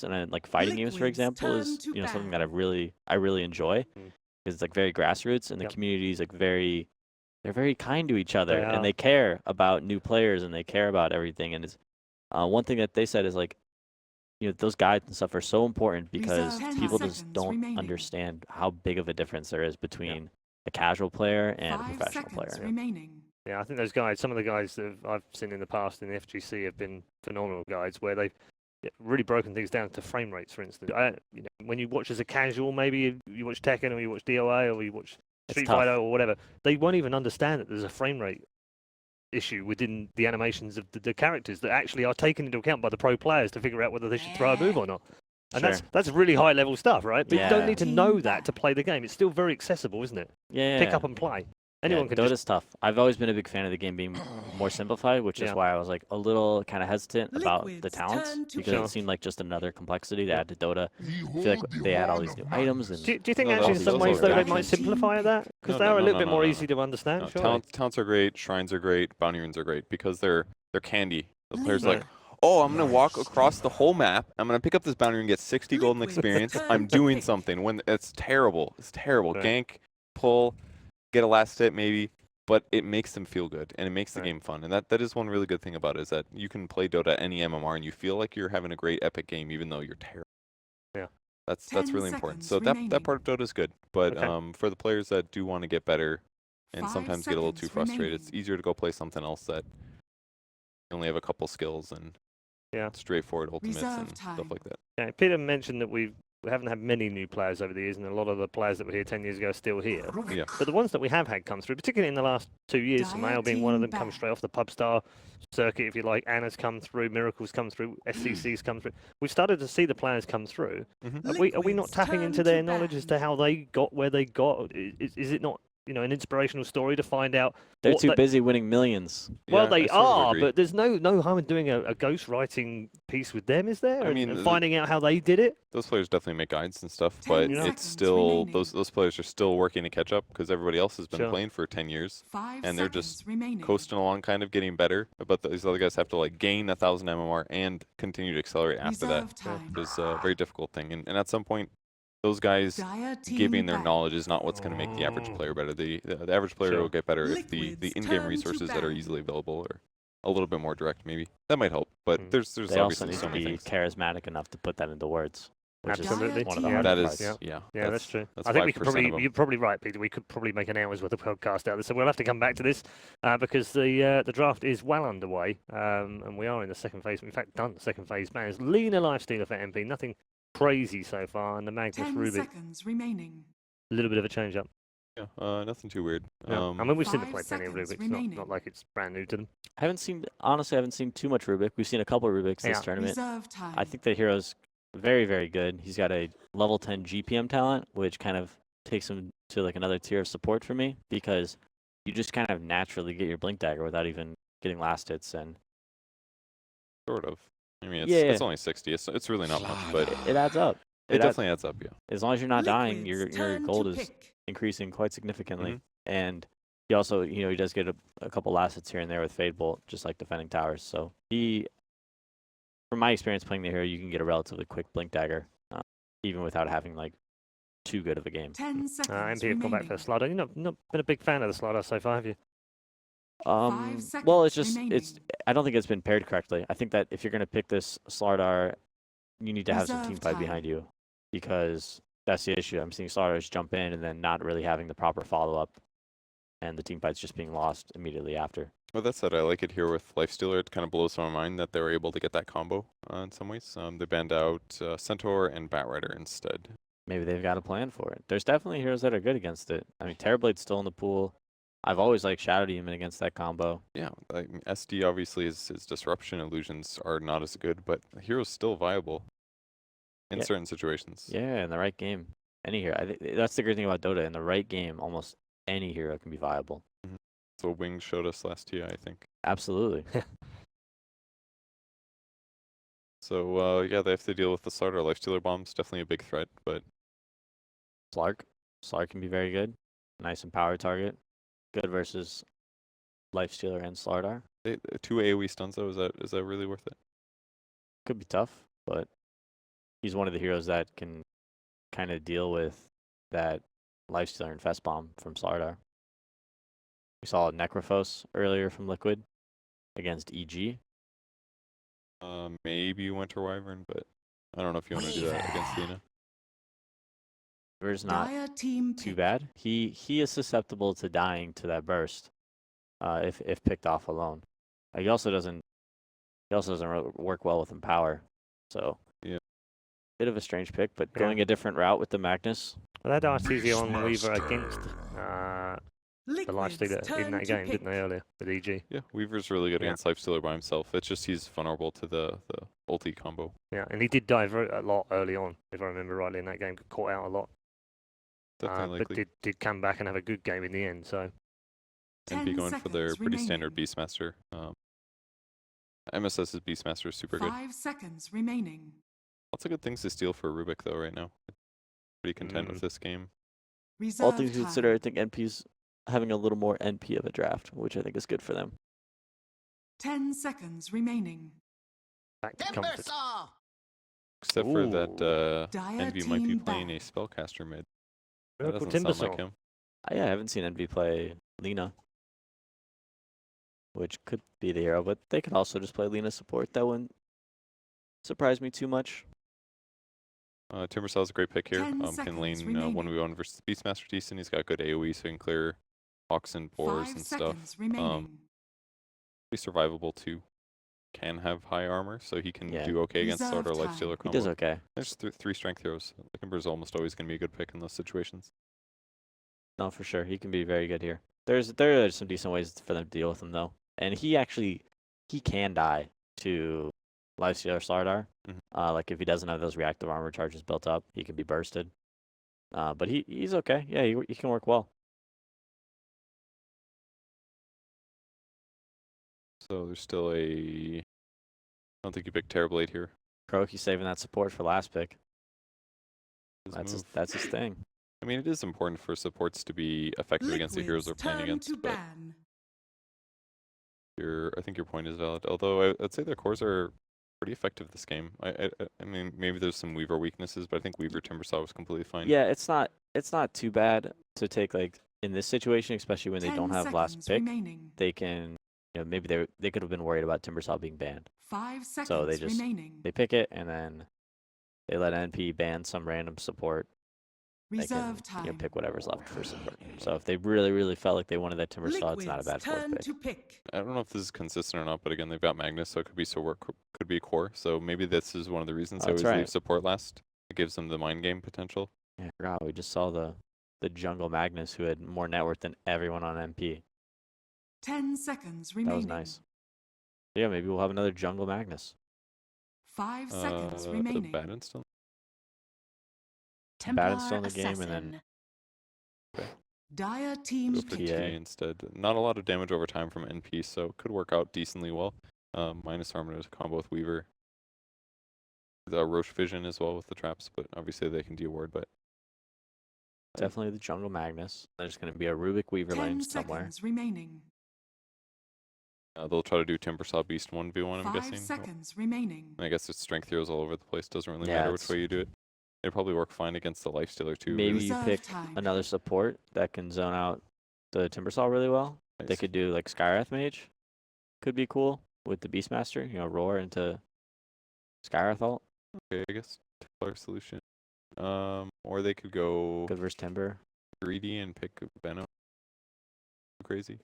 and then, like fighting games, for example, is something that I really enjoy because it's like very grassroots, and the community is like they're very kind to each other, and they care about new players, and they care about everything. And it's one thing that they said is like, those guides and stuff are so important because people just don't understand how big of a difference there is between a casual player and a professional player. Yeah, I think those guides, some of the guides that I've seen in the past in the FGC have been phenomenal guides where they've really broken things down to frame rates, for instance. When you watch as a casual, maybe you watch Tekken or you watch DOA or you watch Street Fighter or whatever, they won't even understand that there's a frame rate issue within the animations of the characters that actually are taken into account by the pro players to figure out whether they should throw a move or not. And that's really high level stuff, right? But you don't need to know that to play the game. It's still very accessible, isn't it? Yeah. Pick up and play. Anyone can Dota's tough. I've always been a big fan of the game being more simplified, which is why I was like a little kind of hesitant about the talents because it seemed like just another complexity to add to Dota. I feel like they add all these new items. And do you think actually in some ways though they might simplify that? Because they're a little bit more easy to understand. Talents are great, shrines are great, bounty runes are great because they're candy. The player's like, oh, I'm going to walk across the whole map. I'm going to pick up this bounty rune and get 60 golden experience. I'm doing something. When it's terrible. It's terrible. Gank, pull, get a last hit maybe, but it makes them feel good and it makes the game fun. And that is one really good thing about it is that you can play Dota any MMR and you feel like you're having a great epic game even though you're terrible. Yeah. That's really important. So that part of Dota is good. But for the players that do want to get better and sometimes get a little too frustrated, it's easier to go play something else that you only have a couple skills and straightforward ultimates and stuff like that. Yeah, Peter mentioned that we haven't had many new players over the years, and a lot of the players that were here 10 years ago are still here. Yeah. But the ones that we have had come through, particularly in the last 2 years, Samael being one of them, come straight off the pub star circuit, if you like. Anna's come through, Miracle's come through, SCC's come through. We've started to see the players come through. Are we not tapping into their knowledge as to how they got where they got? Is it not an inspirational story to find out? They're too busy winning millions. Well, they are, but there's no harm in doing a ghostwriting piece with them, is there? I mean, and finding out how they did it. Those players definitely make guides and stuff, but it's still those players are still working to catch up because everybody else has been playing for 10 years, and they're just coasting along, kind of getting better. But these other guys have to like gain 1,000 MMR and continue to accelerate after that, which is a very difficult thing. And at some point, those guys giving their knowledge is not what's going to make the average player better. The average player will get better if the in-game resources that are easily available are a little bit more direct, maybe. That might help, but there's they obviously also need so to many be things. charismatic enough to put that into words. Absolutely. One of the hardest parts. Yeah, that's true. I think we could probably, you're probably right, Peter. We could probably make an hour's worth of podcast out of this. So we'll have to come back to this because the draft is well underway and we are in the second phase. In fact, done the second phase bans. Lena Lifestealer for MP. Nothing crazy so far. And the Magnus Rubik. A little bit of a change up. Yeah, nothing too weird. I mean, we've seen them play plenty of Rubiks. Not like it's brand new to them. Honestly, I haven't seen too much Rubik. We've seen a couple of Rubiks this tournament. I think the hero's very, very good. He's got a level 10 GPM talent, which kind of takes him to like another tier of support for me because you just kind of naturally get your Blink Dagger without even getting last hits. And sort of. I mean, it's only 60. It's really not much, but it adds up. It definitely adds up, yeah. As long as you're not dying, your gold is increasing quite significantly. And he also, he does get a couple last hits here and there with Fade Bolt, just like defending towers. So from my experience playing the hero, you can get a relatively quick Blink Dagger, even without having like too good of a game. MP have come back for the Slardar. You've not been a big fan of the Slardar so far, have you? Well, I don't think it's been paired correctly. I think that if you're going to pick this Slardar, you need to have some team fight behind you because that's the issue. I'm seeing Slardars jump in and then not really having the proper follow-up and the team fight's just being lost immediately after. Well, that said, I like it here with Lifestealer. It kind of blows my mind that they were able to get that combo in some ways. They banned out Centaur and Batrider instead. Maybe they've got a plan for it. There's definitely heroes that are good against it. I mean, Terrorblade's still in the pool. I've always liked Shadow Demon against that combo. Yeah, SD obviously is disruption. Illusions are not as good, but the hero's still viable in certain situations. Yeah, in the right game. Any hero. That's the great thing about Dota. In the right game, almost any hero can be viable. That's what Wing showed us last year, I think. Absolutely. So, yeah, they have to deal with the Slardar. Lifestealer Bomb's definitely a big threat, but... Slark can be very good. Nice and power target. Good versus Lifestealer and Slardar. 2 AoE stuns, though, is that really worth it? Could be tough, but he's one of the heroes that can kind of deal with that Lifestealer and Fest Bomb from Slardar. We saw Necrophos earlier from Liquid against EG. Maybe Winter Wyvern, but I don't know if you want to do that against Lina. Weaver's not too bad. He is susceptible to dying to that burst if picked off alone. He also doesn't work well with Empower. So yeah, bit of a strange pick, but going a different route with the Magnus. Well, they had RTZ on Weaver against the Lifestealer in that game, didn't they, earlier with EG? Yeah, Weaver's really good against Lifestealer by himself. It's just he's vulnerable to the ulti combo. Yeah, and he did die a lot early on, if I remember rightly, in that game. Got caught out a lot. But did come back and have a good game in the end. So NP going for their pretty standard Beastmaster. MSS's Beastmaster is super good. 5 seconds remaining. Lots of good things to steal for Rubik though right now. Pretty content with this game. All things considered, I think NP's having a little more NP of a draft, which I think is good for them. 10 seconds remaining. Back to comfort. Except for that Envy might be playing a spellcaster mid. That doesn't sound like him. I haven't seen Envy play Lina, which could be the hero, but they could also just play Lina support. That wouldn't surprise me too much. Timbersaw is a great pick here. Can lane 1v1 versus Beastmaster decent. He's got good AoE, so he can clear Hawks and Boars and stuff. Be survivable too. Can have high armor, so he can do okay against sort of Lifestealer combo. He does okay. There's 3 strength heroes. Timber's almost always going to be a good pick in those situations. No, for sure. He can be very good here. There are some decent ways for them to deal with him, though. And he can die to Lifestealer Slardar. Like if he doesn't have those reactive armor charges built up, he can be bursted. But he's okay. Yeah, he can work well. So there's still I don't think you picked Terrorblade here. Kroki saving that support for last pick. That's his thing. I mean, it is important for supports to be effective against the heroes they're playing against, but I think your point is valid. Although I'd say their cores are pretty effective this game. I mean, maybe there's some Weaver weaknesses, but I think Weaver Timbersaw was completely fine. Yeah, it's not too bad to take, like, in this situation, especially when they don't have last pick. They can, maybe they could have been worried about Timbersaw being banned. 5 seconds so they remaining. pick it and then they let NP ban some random support. Reserve they can pick whatever's left for support. So if they really, really felt like they wanted that Timbersaw, it's not a bad fourth pick. I don't know if this is consistent or not, but again, they've got Magnus, so it could be could be core. So maybe this is one of the reasons I always leave support last. It gives them the mind game potential. Yeah, I forgot. We just saw the jungle Magnus who had more net worth than everyone on MP. 10 seconds remaining. That was nice. Yeah, maybe we'll have another jungle Magnus. 5 seconds remaining. Baden's still in the game, and then Dire team go for TA instead. Not a lot of damage over time from NP, so it could work out decently well. Minus armor to combo with Weaver. The Roche Vision as well with the traps, but obviously they can de-ward, but definitely the jungle Magnus. There's going to be a Rubik Weaver lane somewhere. 10 seconds remaining. They'll try to do Timbersaw Beast 1v1, I'm guessing. 5 seconds remaining. I guess it's strength heroes all over the place. Doesn't really matter which way you do it. It'd probably work fine against the Lifestealer too. Maybe you pick another support that can zone out the Timbersaw really well. Nice. They could do like Skywrath Mage. Could be cool with the Beastmaster. Roar into Skywrath ult. Okay, I guess Templar solution. Or they could go good versus Timber. Greedy and pick Veno. Crazy.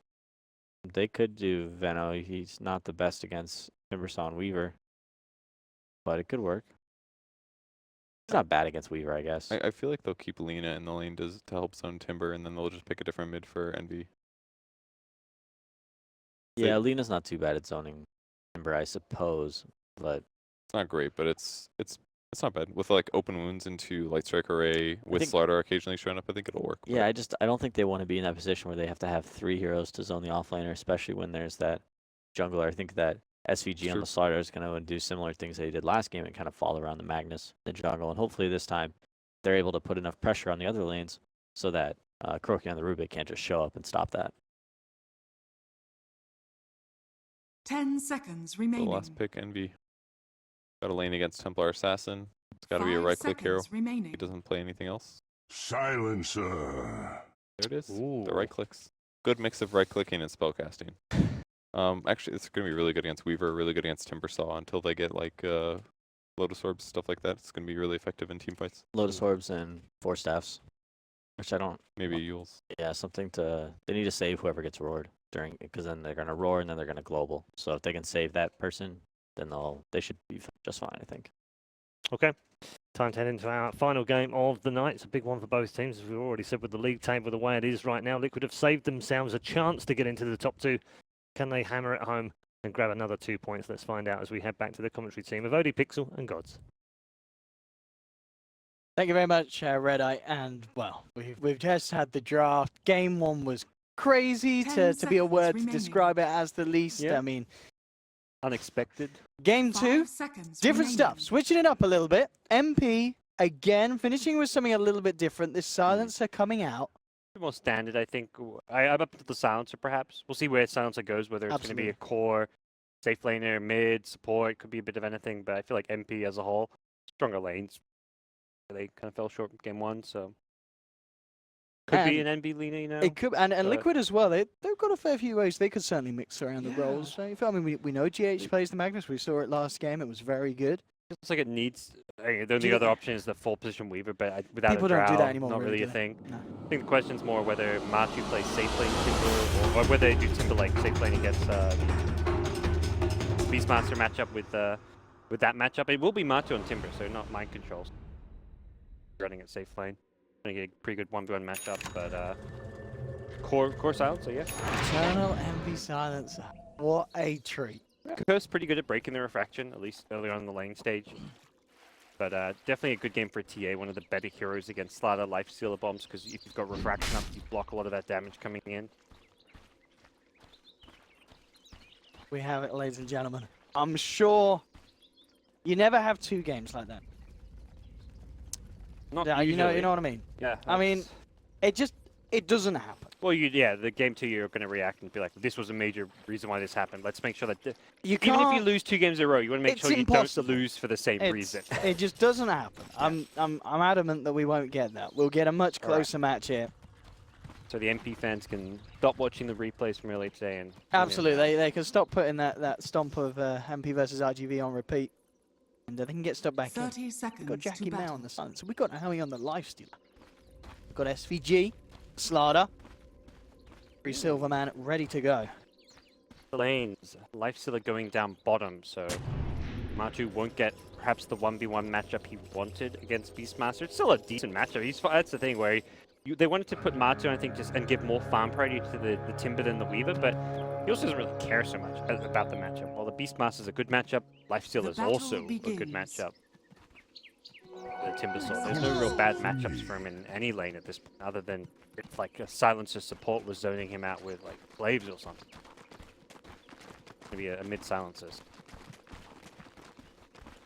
They could do Veno. He's not the best against Timbersaw and Weaver, but it could work. It's not bad against Weaver, I guess. I feel like they'll keep Lina in the lane to help zone Timber, and then they'll just pick a different mid for Envy. Yeah, Lina's not too bad at zoning Timber, I suppose, but it's not great, but it's not bad. With like open wounds into Light Strike Array with Slardar occasionally showing up, I think it'll work. Yeah, I don't think they want to be in that position where they have to have 3 heroes to zone the offlaner, especially when there's that jungler. I think that SVG on the Slardar is going to do similar things that he did last game and kind of fall around the Magnus, the jungle. And hopefully this time they're able to put enough pressure on the other lanes so that Kroki on the Rubik can't just show up and stop that. 10 seconds remaining. The last pick, Envy. Got a lane against Templar Assassin. It's got to be a 5 right-click hero. seconds remaining. He doesn't play anything else. Silencer. There it is. Ooh. The right clicks. Good mix of right clicking and spellcasting. Actually, it's going to be really good against Weaver, really good against Timbersaw until they get like Lotus Orbs, stuff like that. It's going to be really effective in team fights. Lotus Orbs and 4 staffs, which I don't. Maybe Yules. Yeah, something to. They need to save whoever gets roared during, because then they're gonna roar and then they're gonna global. So if they can save that person, then they should be just fine, I think. Okay. Time to head into our final game of the night. It's a big one for both teams, as we've already said, with the league table the way it is right now. Liquid have saved themselves a chance to get into the top 2. Can they hammer it home and grab another 2 points? Let's find out as we head back to the commentary team of Odie, Pixel, and Gods. Thank you very much, Red Eye. And, well, we've just had the draft. Game 1 was crazy, to be a word to describe it as the least. Yeah. I mean, Unexpected. Game 2, 5 seconds different remaining. stuff. Switching it up a little bit. MP, again, finishing with something a little bit different. This silencer coming out. The most standard, I think. I'm up to the silencer, perhaps. We'll see where silencer goes, whether it's going to be a core, safe laner, mid, support. Could be a bit of anything, but I feel like MP as a whole, stronger lanes. They kind of fell short in game 1, so could be an NB leaner, you know. It could, and Liquid as well. They've got a fair few ways they could certainly mix around the roles. I mean, we know GH plays the Magnus. We saw it last game. It was very good. It's like it needs. The only other option is the full position Weaver, but without People a drow, don't do that anymore, not really a do they? thing. No. I think the question's more whether Matu plays safe lane Timber, or whether they do Timber like safe lane against the Beastmaster matchup with that matchup. It will be Matu on Timber, so not mind controls. Running at safe lane. Gonna get a pretty good 1v1 matchup, but core silencer, yeah. Eternal MP silencer. What a treat. Curse pretty good at breaking the refraction, at least earlier on in the lane stage. But definitely a good game for TA, one of the better heroes against Slaughter Lifestealer bombs, because if you've got refraction up, you block a lot of that damage coming in. We have it, ladies and gentlemen. I'm sure you never have 2 games like that. Not Yeah, you know usually. what I mean? Yeah. I mean, it doesn't happen. Well, the game 2 you're going to react and be like, this was a major reason why this happened. Let's make sure that You even can't, if you lose 2 games in a row, you want to make it's sure you impossible. don't lose for the same reason. It just doesn't happen. I'm adamant that we won't get that. We'll get a much closer match here. So the MP fans can stop watching the replays from earlier today and Absolutely, they can stop putting that stomp of MP versus RGV on repeat, and they can get stuck back in. 30 seconds We've got Jackie to Mao battle. on the sun, so we've got Howie on the Lifestealer. We've got SVG, Slaughter, Free Silverman ready to go. lanes. Lifestealer going down bottom, so Matu won't get perhaps the 1v1 matchup he wanted against Beastmaster. It's still a decent matchup. That's the thing where they wanted to put Matu, I think, and give more farm priority to the Timber than the Weaver, but he also doesn't really care so much about the matchup. While the Beastmaster's a good matchup, Lifestealer is also a good matchup. The Timber Sword. There's no real bad matchups for him in any lane at this point, other than if like a Silencer support was zoning him out with like Glaives or something. Maybe a mid Silencers.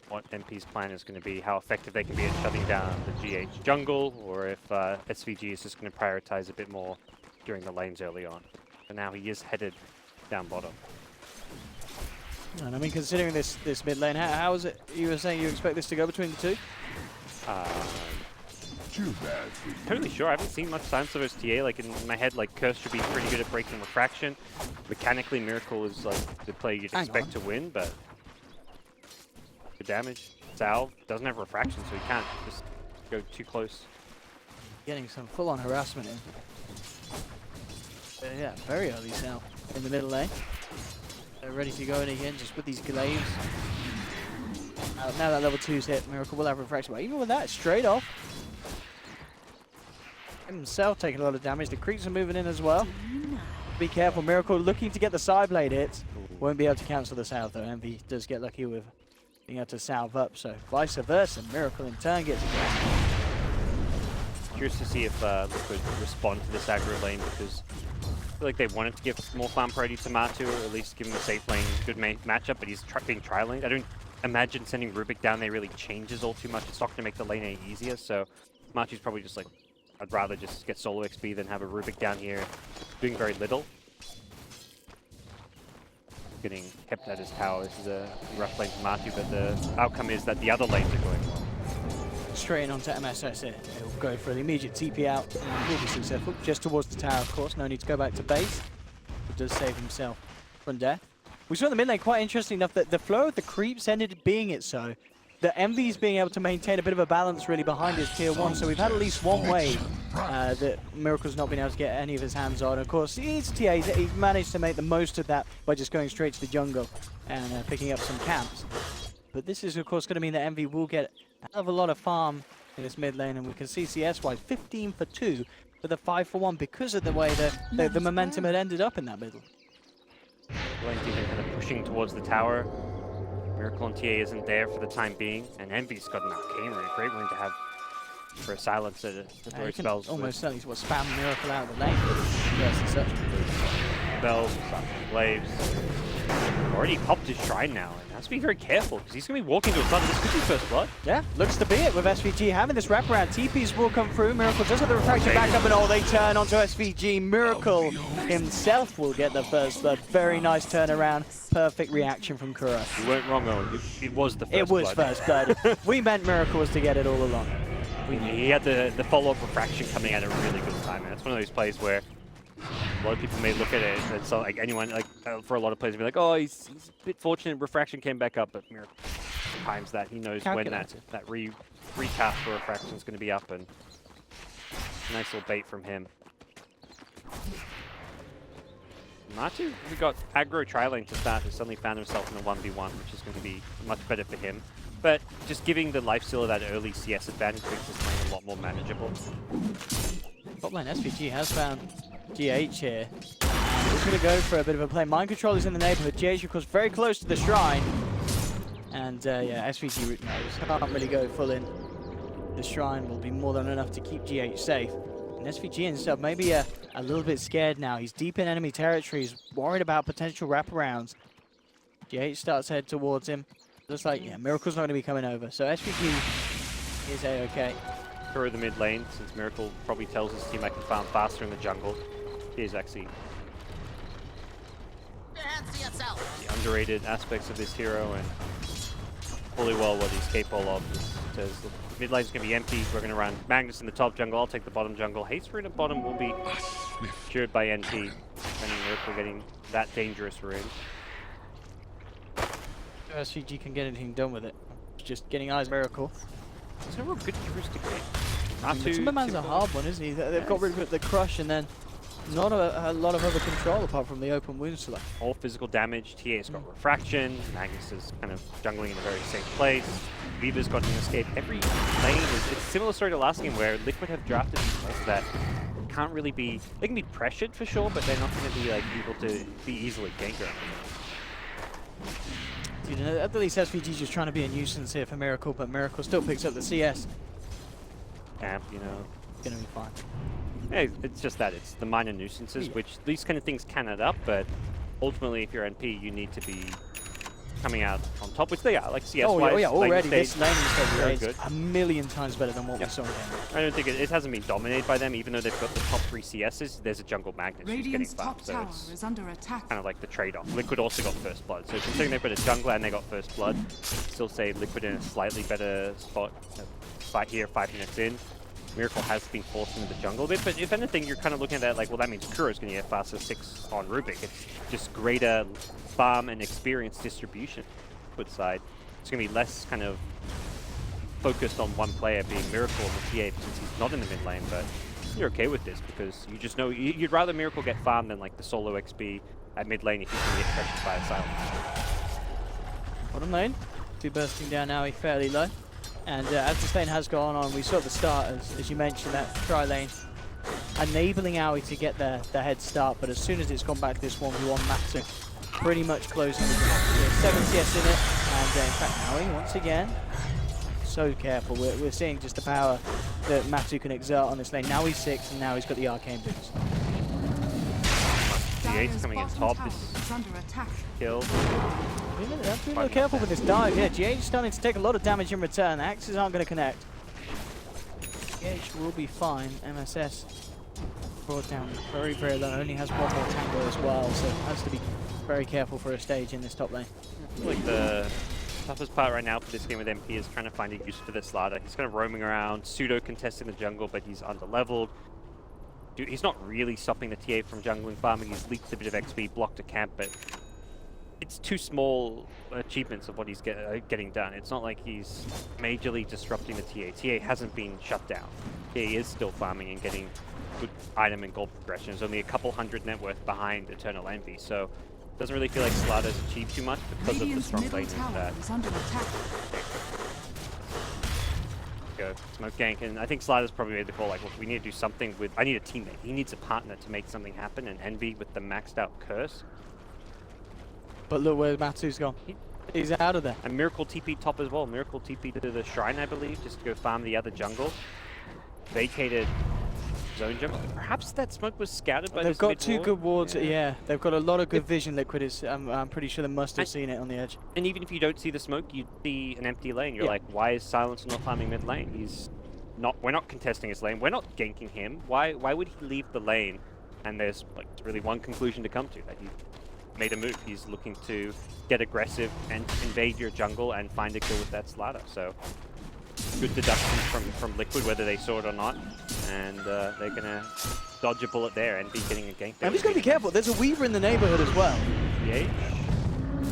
What MP's plan is going to be, how effective they can be at shutting down the GH jungle, or if SVG is just going to prioritize a bit more during the lanes early on. But now he is headed down bottom. And I mean, considering this mid lane, how is it? You were saying you expect this to go between the 2? Too bad for you. Not really sure. I haven't seen much Silencer versus TA. Like in my head, like Curse should be pretty good at breaking refraction. Mechanically, Miracle is like the play you'd expect to win, but good damage. Salve doesn't have refraction, so he can't just go too close. Getting some full-on harassment in. Yeah, very early Salve in the middle lane. They're ready to go in again, just with these glaives. Now that level 2's hit, Miracle will have refraction, but even with that, straight off. Himself taking a lot of damage. The creeps are moving in as well. Be careful, Miracle looking to get the side blade hits. Won't be able to cancel the salve though. Envy does get lucky with being able to salve up, so vice versa. Miracle in turn gets aggressive. Curious to see if Liquid respond to this aggro lane, because I feel like they wanted to give more farm priority to Matu, or at least give him a safe lane good matchup, but he's being tri-laned. I don't imagine sending Rubik down there really changes all too much. It's not going to make the lane any easier, so Matu's probably just like, I'd rather just get solo XP than have a Rubik down here doing very little. Getting kept at his tower. This is a rough lane for Matu, but the outcome is that the other lanes are going well. straight in onto MSS here. He'll go for the immediate TP out and he'll be successful. Just towards the tower, of course. No need to go back to base. He does save himself from death. We saw in the mid lane, quite interesting enough, that the flow of the creeps ended up being it so. The Envy's being able to maintain a bit of a balance really behind his tier 1, so we've had at least one wave that Miracle's not been able to get any of his hands on. Of course, he's managed to make the most of that by just going straight to the jungle and picking up some camps. But this is, of course, going to mean that Envy will get a hell of a lot of farm in this mid lane, and we can see CS-wise 15 for 2 for the 5 for 1 because of the way that the momentum had ended up in that middle. Lane team kind of pushing towards the tower. Miracle and TA isn't there for the time being, and Envy's got an arcane rune, a great rune to have for a silencer to throw spells. Almost certainly spam Miracle out of the lane. Yes, and such. Spells, Blaze. Already popped his shrine now, and has to be very careful because he's going to be walking to a side. This could be first blood. Yeah, looks to be it with SVG having this wraparound. TPs will come through. Miracle does have the refraction back up, and all they turn onto SVG. Miracle himself will get the first blood. Very nice turnaround. Perfect reaction from Kura. You weren't wrong, Owen. It was the first blood. It was first blood. We meant Miracle was to get it all along. He had the follow-up refraction coming at a really good time, and it's one of those plays where a lot of people may look at it, and so like anyone, like for a lot of players, be like, oh, he's a bit fortunate. Refraction came back up, but Miracle times that. He knows when that recast for refraction is going to be up, and nice little bait from him. Matu, we got aggro tri-lane to start, has suddenly found himself in a 1v1, which is going to be much better for him. But just giving the lifestealer that early CS advantage makes this lane a lot more manageable. Top lane SVG has found GH here. He's going to go for a bit of a play. Mind control is in the neighborhood. GH, of course, very close to the shrine. And yeah, SVG root knows. Can't really go full in. The shrine will be more than enough to keep GH safe. And SVG himself maybe a little bit scared now. He's deep in enemy territory. He's worried about potential wraparounds. GH starts to head towards him. Looks like, yeah, Miracle's not going to be coming over. So SVG is A-okay. Through the mid lane, since Miracle probably tells his team I can farm faster in the jungle. Here's actually the underrated aspects of this hero, and fully well what he's capable of. Says the mid lane's going to be empty. We're going to run Magnus in the top jungle. I'll take the bottom jungle. Haste rune at bottom will be cured by NT. And Miracle getting that dangerous rune. SVG can get anything done with it. Just getting eyes Miracle. There's no real good heuristic game. Timberman's a hard one, isn't he? They've got rid of the crush and then not a lot of other control apart from the open wound select. All physical damage. TA's got refraction. Magnus is kind of jungling in a very safe place. Viva's got an escape. Every lane is it's similar story to last game where Liquid have drafted these players that can't really be. They can be pressured for sure, but they're not going to be like able to be easily ganked. You know, at least SVG's just trying to be a nuisance here for Miracle, but Miracle still picks up the CS. Amp, you know, gonna be fine. Yeah, it's just that it's the minor nuisances, which these kind of things can add up. But ultimately, if you're NP, you need to be coming out on top, which they are. Like CS-wise, oh yeah, already stage, this lane is good. a million times better than what we saw again. I don't think it hasn't been dominated by them, even though they've got the top 3 CSs. There's a jungle Magnus who's getting farmed, so it's kind of like the trade-off. Liquid also got first blood, so considering they've got a jungler and they got first blood, still say Liquid in a slightly better spot. Fight here, 5 minutes in. Miracle has been forced into the jungle a bit, but if anything, you're kind of looking at that like, well, that means Kura's going to get faster 6 on Rubik. It's just greater farm and experience distribution. Good side. It's going to be less kind of focused on one player being Miracle in the TA since he's not in the mid lane, but you're okay with this because you just know you'd rather Miracle get farmed than like the solo XP at mid lane if you can get pressured by a silence. Bottom lane, 2 bursting down now, fairly low. And as this lane has gone on, we saw at the start, as you mentioned, that tri-lane enabling Aoi to get the head start, but as soon as it's gone back to this 1v1, Matsu pretty much closing the gap. 7 CS in it, and in fact Aoi, once again, so careful. We're seeing just the power that Matsu can exert on this lane. Now he's 6, and now he's got the arcane boots. G8's coming in top, this kill. Have to be a little careful with this dive here. GH starting to take a lot of damage in return. Axes aren't going to connect. GH will be fine. MSS brought down very, very low. Only has 1 more tango as well, so has to be very careful for a stage in this top lane. I feel like the toughest part right now for this game with MP is trying to find a use for this ladder. He's kind of roaming around, pseudo contesting the jungle, but he's under-leveled. Dude, he's not really stopping the TA from jungling farming. He's leaked a bit of XP, blocked a camp, but it's too small achievements of what he's getting done. It's not like he's majorly disrupting the TA. TA hasn't been shut down. TA is still farming and getting good item and gold progression. There's only a couple hundred net worth behind Eternal Envy, so it doesn't really feel like Slaughter's achieved too much because of the strong lane that. Go smoke gank, and I think Slaughter's probably made the call like, look, we need to do something with. I need a teammate. He needs a partner to make something happen. And Envy with the maxed out curse. But look where Matu's gone. He's out of there. And Miracle TP top as well. Miracle TP to the shrine, I believe, just to go farm the other jungle. Vacated zone jump. Perhaps that smoke was scouted by. They've this got mid two ward. good wards. Yeah, they've got a lot of good vision. Liquid is. I'm pretty sure they must have seen it on the edge. And even if you don't see the smoke, you see an empty lane. You're like, why is Silencer not farming mid lane? He's not. We're not contesting his lane. We're not ganking him. Why would he leave the lane? And there's like really one conclusion to come to, that he made a move. He's looking to get aggressive and invade your jungle and find a kill with that Slaughter. So good deductions from Liquid, whether they saw it or not. And they're gonna dodge a bullet there and be getting a gank. I'm just gonna be careful. There's a Weaver in the neighborhood as well. Yeah.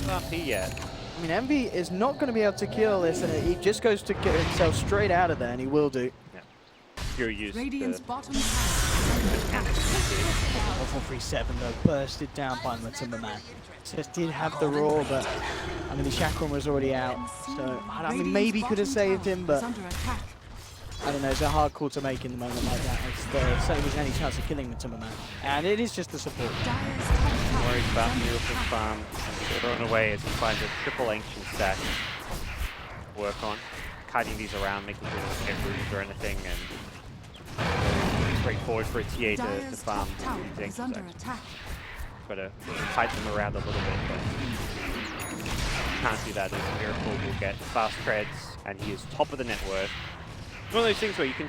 Not P yet. I mean, Envy is not going to be able to kill this, and he just goes to get himself straight out of there, and he will do. Yeah. Pure use. Radiant's bottom tower. 437 though, bursted down by Matumba Man. Just did have the roar, but I mean the chakram was already out, so I mean maybe could have saved him, but I don't know. It's a hard call to make in the moment like that. There certainly wasn't any chance of killing Matumba Man, and it is just the support. Worried about Miracle Farm thrown away as he finds a triple ancient stack to work on, kiting these around, making sure they don't get rooted or anything, and straightforward for a TA to farm these ancient stacks. Try to fight them around a little bit, but can't do that as Miracle will get fast treads, and he is top of the net worth. It's one of those things where you can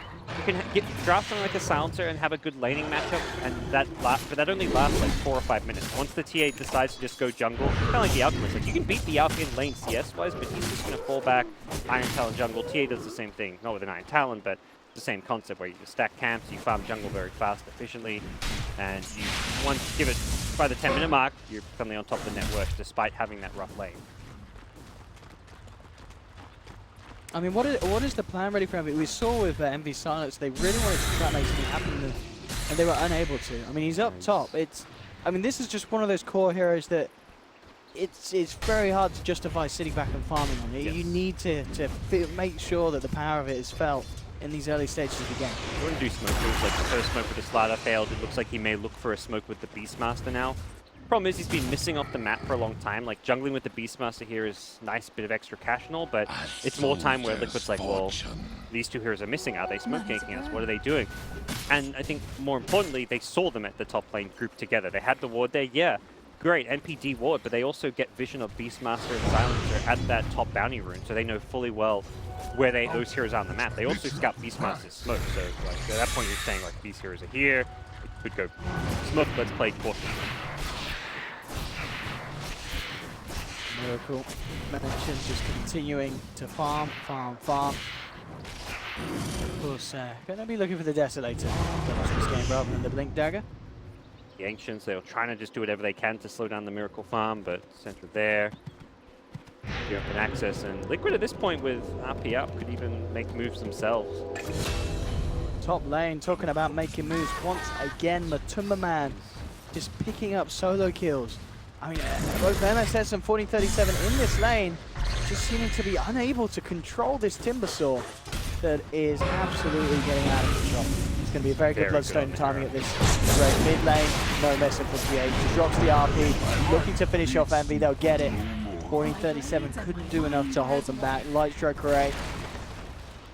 draft something like a Silencer and have a good laning matchup, and but that only lasts like 4 or 5 minutes. Once the TA decides to just go jungle, kind of like the Alchemist, like you can beat the Alpha in lane CS-wise, but he's just going to fall back, Iron Talon jungle. TA does the same thing, not with an Iron Talon, but the same concept where you just stack camps, you farm jungle very fast, efficiently, and you once give it by the 10-minute mark, you're suddenly on top of the net worth despite having that rough lane. I mean, what is the plan ready for Envy? We saw with Envy Silence, they really wanted to try and make something happen, and they were unable to. I mean, he's up top. I mean, this is just one of those core heroes that it's very hard to justify sitting back and farming on. Yes. You need to make sure that the power of it is felt in these early stages of the game. We're going to do smoke moves, like the first smoke with the Slaughter failed. It looks like he may look for a smoke with the Beastmaster now. Problem is he's been missing off the map for a long time. Like jungling with the Beastmaster here is nice bit of extra cash and all, but it's more time where Liquid's like, well, these two heroes are missing. Are they smoke ganking us? What are they doing? And I think more importantly, they saw them at the top lane grouped together. They had the ward there, yeah, great, NPD ward, but they also get vision of Beastmaster and Silencer at that top bounty rune, so they know fully well where those heroes are on the map. They also scout Beastmaster's smoke, so like, at that point you're saying like these heroes are here, it could go smoke, let's play cautiously. Miracle mentioned just continuing to farm. Of course, going to be looking for the Desolator this game rather than the Blink Dagger. The Ancients, they were trying to just do whatever they can to slow down the Miracle farm, but center there. Give up an access, and Liquid at this point with RP up could even make moves themselves. Top lane talking about making moves once again. Matumba Man just picking up solo kills. I mean, both MSS and 1437 in this lane just seeming to be unable to control this Timbersaw that is absolutely getting out of control. It's going to be a very good Bloodstone timing at this great mid lane. No messing for TA. He drops the RP, looking to finish off Envy. They'll get it. 1437 couldn't do enough to hold them back. Light Strike Array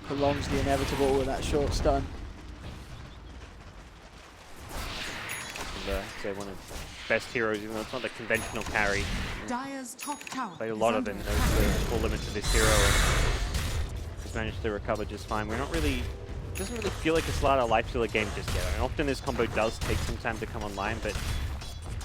prolongs the inevitable with that short stun. And, say one of the best heroes, even though it's not the conventional carry. Dire's top tower. Played a lot of it, knows the full limits of this hero, and just managed to recover just fine. We're not really, it doesn't really feel like a Slaughter life stealer game just yet. And often this combo does take some time to come online, but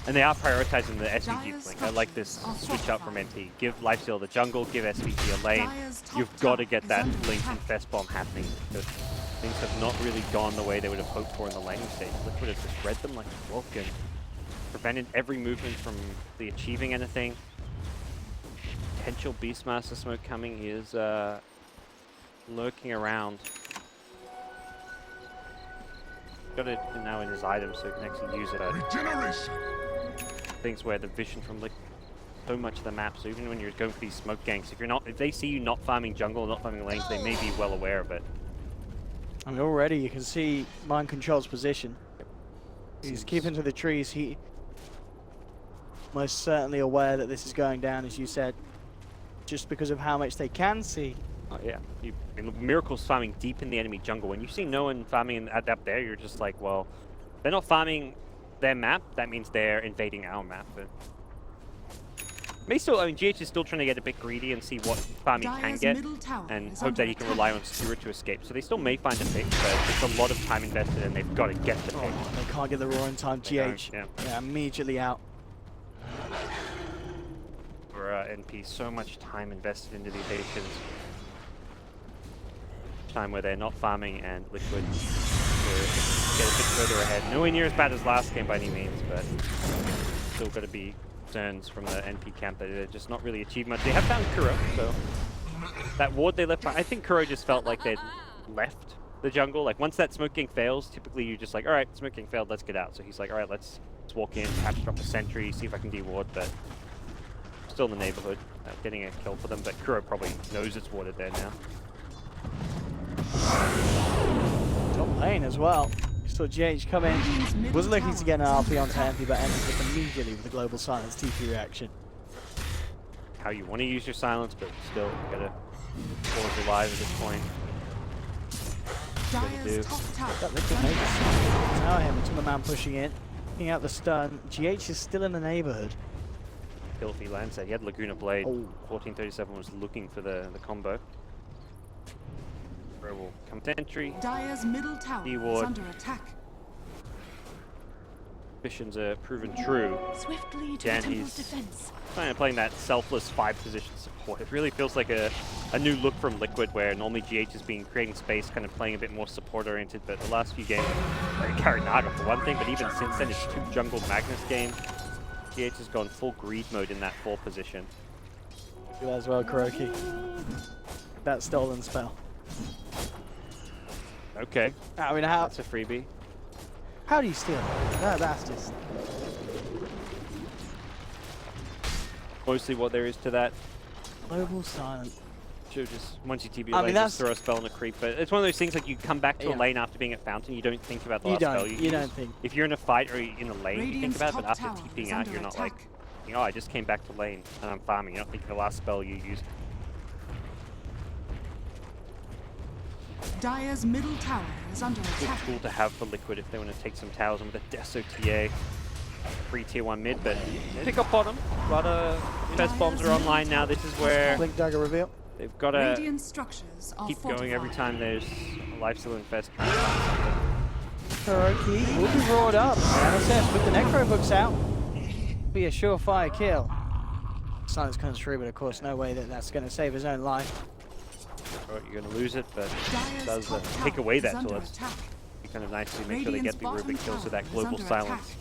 And they are prioritizing the SVG flank. I like this switch up from NT. Give Lifesteal the jungle, give SVG a lane. You've got to get that Link Infest Bomb happening, because things have not really gone the way they would have hoped for in the laning stage. Liquid have just read them like a book and prevented every movement from the achieving anything. Potential Beastmaster smoke coming. He is lurking around. Got it now in his item, so he can actually use it. Regeneration. Things where the vision from Liquid so much of the map, so even when you're going for these smoke ganks, if they see you not farming jungle, not farming lanes, they may be well aware of it. I mean, already you can see Mind Control's position. He's keeping to the trees. He most certainly aware that this is going down, as you said, just because of how much they can see. Yeah, Miracle's farming deep in the enemy jungle. When you see no one farming up there, you're just like, well, they're not farming their map. That means they're invading our map. But GH is still trying to get a bit greedy and see what farm he can get, and hope that he can rely on Skewer to escape. So they still may find a pick, but it's a lot of time invested, and they've got to get the pick. They can't get the roar in time. GH, yeah, immediately out. For NP, so much time invested into these Asians. Time where they're not farming, and Liquid to get a bit further ahead. Nowhere near as bad as last game by any means, but still got to be concerns from the NP camp that they're just not really achieved much. They have found Kuro, so that ward they left, I think Kuro just felt like they'd left the jungle. Like once that smoking fails, typically you're just like, all right, smoking failed, let's get out. So he's like, all right, let's walk in, perhaps drop a sentry, see if I can de-ward, but still in the neighborhood, getting a kill for them. But Kuro probably knows it's warded there now. Top lane as well. Saw GH come in. Was looking to get an RP onto NP, but ended just immediately with the global silence TP reaction. How you want to use your silence, but still you gotta pause alive at this point. That Liquid makes now him, Timberman pushing in, picking out the stun. GH is still in the neighborhood. Filthy Lancer. He had Laguna Blade. 1437 was looking for the combo. Will come to entry. Dire's middle tower is under attack. Missions are proven true. Swiftly to Dan, the temple's he's defense. kind of playing that selfless 5-position support. It really feels like a new look from Liquid, where normally GH has been creating space, kind of playing a bit more support-oriented, but the last few games, carried Naga for one thing, but even since then, it's 2 jungle Magnus games. GH has gone full greed mode in that 4 position. You as well, Kuroki. That stolen spell. Okay. I mean, how? That's a freebie. How do you steal it? That's just mostly what there is to that. global silence. Sure, just once you TP I lane, mean, just throw a spell on a creep. But it's one of those things like you come back to a lane after being at Fountain, you don't think about the last spell you use. don't think. If you're in a fight or in a lane, you think about it, but after tower TPing is out, under you're not attack. like, oh, I just came back to lane and I'm farming. You don't think the last spell you used. Dire's middle tower is under Good attack. tool to have for Liquid if they want to take some towers and with a Deso TA. Free tier 1 mid, but pick up bottom. A lot of best bombs are online now. This is where Blink dagger reveal. they've got to Radiant structures are keep going every fortified. time there's a Lifesteal Infest trying to find something. Kuroki will be brought up. NSS with the Necro books out. Be a surefire kill. Silence comes through, but of course no way that that's going to save his own life. Right, you're going to lose it, but Dire's it does top take tower away is that, so under let's attack. be kind of nice to make sure they Radiant's get the Rubik bottom kill so tower that is global under silence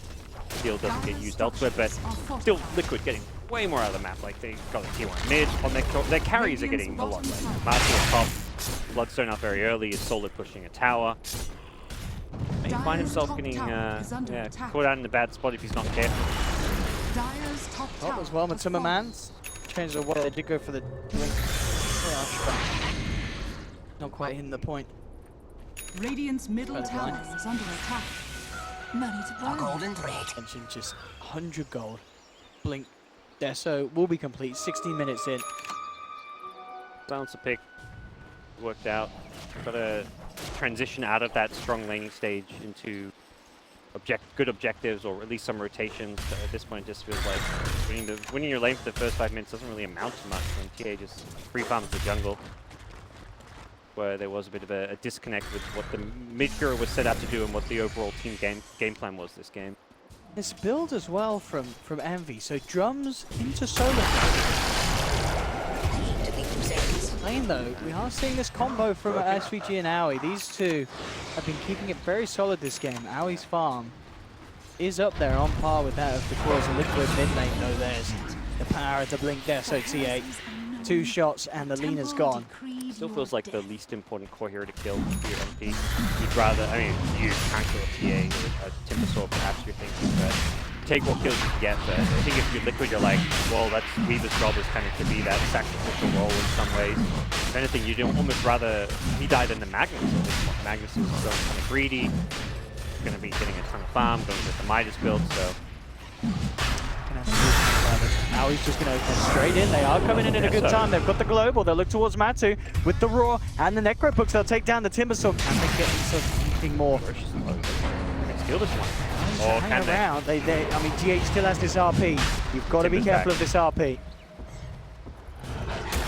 skill doesn't get Dire's used elsewhere, but structures are still fortified. Liquid getting way more out of the map. Like they got a tier 1 mid on their carries are Radiant's getting a lot bottom less. tower Marcy on top, Bloodstone up very early, is solid pushing a tower. May find Dire's himself top getting tower is under yeah, attack. caught out in a bad spot if he's not careful. Dire's top Top tower as well, has Timmermans. Changed the way they did go for the blink rush, but not quite hitting the point. fallen. Radiant's middle Better tower blind. is under attack. Money to burn. Attention, just 100 gold. Blink Deso will be complete. 16 minutes in. Silence a pick worked out. Got to transition out of that strong laning stage into good objectives, or at least some rotations. At this point, it just feels like winning your lane for the first 5 minutes doesn't really amount to much when TA just free farms the jungle, where there was a bit of a disconnect with what the mid hero was set out to do and what the overall team game plan was this game. This build as well from Envy. So drums into solo. Lane though, we are seeing this combo from SVG and Aoi. These two have been keeping it very solid this game. Aoi's farm is up there on par with that of the Claws and Liquid mid lane though. There's the power of the blink there, so T8. 2 shots and the Lena's gone. Still feels like the least important core hero to kill for your MP. You'd rather, I mean, you can't kill a TA or a Timbersaw, perhaps you're thinking, but take what kills you get. But I think if you're Liquid, you're like, well, that's Weaver's job is kind of to be that sacrificial role in some ways. If anything, you'd almost rather he died than the Magnus at this point. Magnus is going kind of greedy, going to be getting a ton of farm, going with the Midas build, so. Aoi's just going to head straight in. They are coming in at a good time. They've got the global. They'll look towards Matu with the Roar and the Necro Books. They'll take down the Timbersaw. Can they get something more? Can they steal this one? Or Hang can around. I mean, GH still has this RP. You've got to be careful of this RP.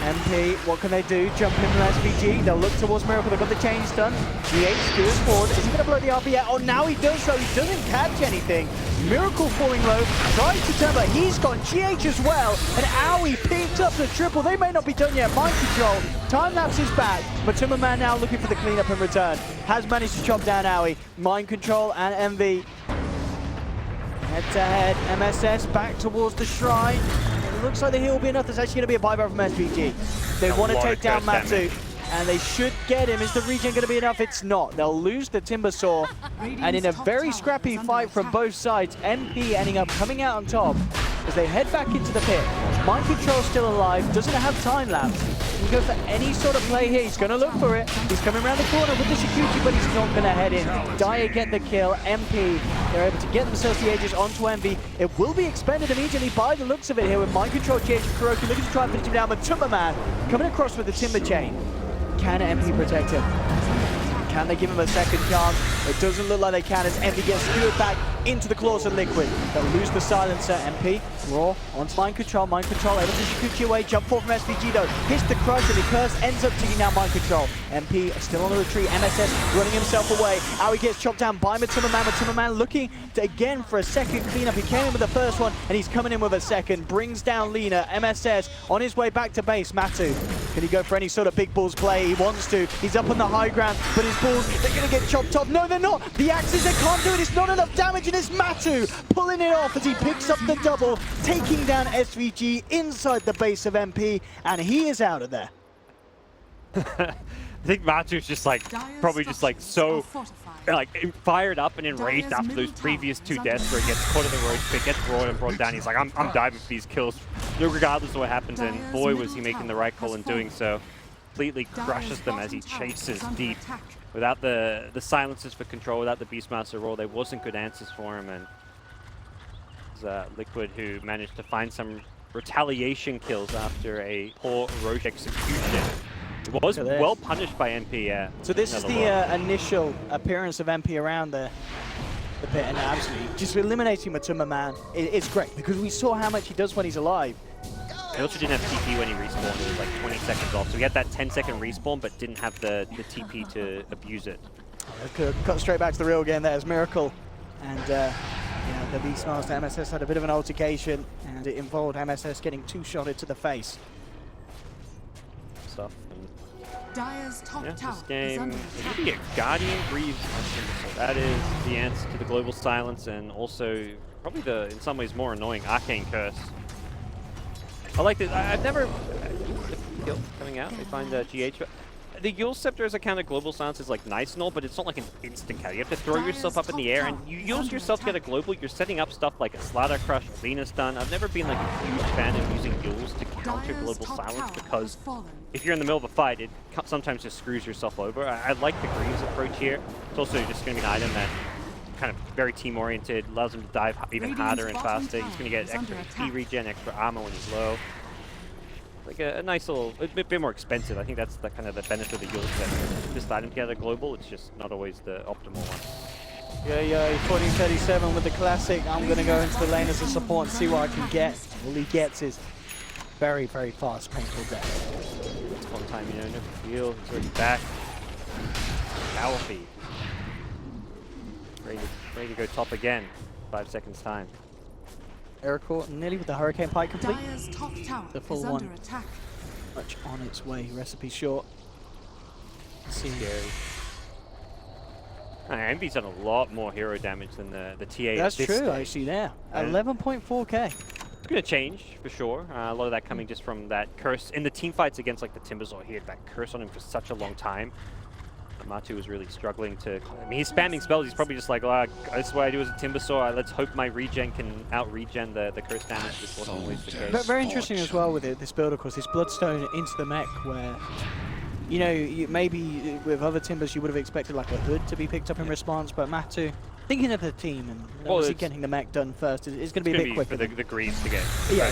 MP, what can they do? Jump in from SVG. They'll look towards Miracle. They've got the chains done. GH goes forward. Is he going to blow the RP yet? Oh, now he does so. He doesn't catch anything. Miracle falling low. Tries to turn, but he's gone. GH as well. And Aoi picked up the triple. They may not be done yet. Mind control. Time lapse is back. But Timberman now looking for the cleanup and return. Has managed to chop down Aoi. Mind control and MV. Head to head. MSS back towards the shrine. Looks like the heal will be enough. There's actually going to be a buyback from SVG. They want to take down Matu, and they should get him. Is the regen going to be enough? It's not. They'll lose the Timbersaw, and in a very scrappy fight from both sides, MP ending up coming out on top as they head back into the pit. Mind Control still alive, doesn't have time lapse. He can go for any sort of play here. He's going to look for it. He's coming around the corner with the Shikuchi, but he's not going to head in. Dyer get the kill. MP, they're able to get themselves the Aegis onto Envy. It will be expended immediately by the looks of it here with Mind Control, GH and Kuroki looking to try and finish him down, but Timberman coming across with the Timber Chain. Can MP protect him? Can they give him a second chance? It doesn't look like they can as MP gets skewered back into the Claws of Liquid. They'll lose the silencer. MP, Raw, onto Mind Control, able to Shikuchi away, jump forward from SVG though, hits the crush and the curse ends up taking down Mind Control. MP still on the retreat, MSS running himself away. Aoi gets chopped down by Matumberman. Matumberman looking to, again for a second cleanup. He came in with the first one and he's coming in with a second. Brings down Lena. MSS on his way back to base. Matu, can he go for any sort of big balls play? He wants to. He's up on the high ground, but his balls, they're going to get chopped off. No, they're not. The axes, they can't do it. It's not enough damage, and it's Matu pulling it off as he picks up the double, taking down SVG inside the base of MP, and he is out of there. I think Matu's just like, probably just like so like fired up and enraged after those previous 2 deaths where he gets caught in the roach pit, gets brought and brought down. He's like, I'm diving for these kills, regardless of what happens, and boy was he making the right call in doing so. Completely crushes them as he chases deep. Without the silencers for control, without the Beastmaster roll, there wasn't good answers for him, and it was Liquid who managed to find some retaliation kills after a poor roach execution. It was well punished by MP, yeah. So this is the initial appearance of MP around the pit, and absolutely just eliminating Matumberman. It's great because we saw how much he does when he's alive. He also didn't have TP when he respawned. It was like 20 seconds off. So he had that 10-second respawn, but didn't have the TP to abuse it. Cut straight back to the real game. There's Miracle. And the Beastmaster MSS had a bit of an altercation, and it involved MSS getting 2-shotted to the face. Stuff. Dyer's top tower this game, it could be a Guardian Greaves. So that is the answer to the Global Silence, and also probably the, in some ways, more annoying Arcane Curse. I like this. I've never the coming out. They find GH. But the Yule Scepter as a counter global silence is like nice and all, but it's not like an instant counter. You have to throw yourself up in the air, and you use yourself to get a global. You're setting up stuff like a Slaughter Crush, Lena Stun. I've never been like a huge fan of using Yules to counter global silence because if you're in the middle of a fight, it sometimes just screws yourself over. I like the Greaves approach here. It's also just going to be an item that kind of very team-oriented, allows him to dive even harder and faster. He's going to get extra HP regen, extra armor when he's low. Like a nice little, a bit more expensive. I think that's the kind of the benefit of the Yule set. This item to get a global, it's just not always the optimal one. Yeah, 1437 with the classic. I'm going to go into the lane as a support and see what I can get. All he gets is very, very fast, painful death. It's fun time, no feel. He's already back. Power feed. Ready to go top again. 5 seconds time. Miracle nearly with the Hurricane Pike complete. Dire's top tower The full is one. under attack. Much on its way. Recipe short. Scary. Envy's done a lot more hero damage than the TA. That's at this true, stage. actually, there. Yeah. 11.4k. It's going to change, for sure. A lot of that coming just from that curse. In the team fights against like the Timbersaw, he had that curse on him for such a long time. Matu was really struggling to... I mean, he's spamming spells. He's probably just like, oh, that's what I do as a Timbersaw. Let's hope my regen can out-regen the curse damage. This wasn't always the case. But very interesting as well with this build, of course, this Bloodstone into the mech where... You know, maybe with other Timbers you would have expected like a hood to be picked up in response, but Matu, thinking of the team and obviously getting the mech done first, it's going to be a bit quicker. For the Greaves to get... Yeah, I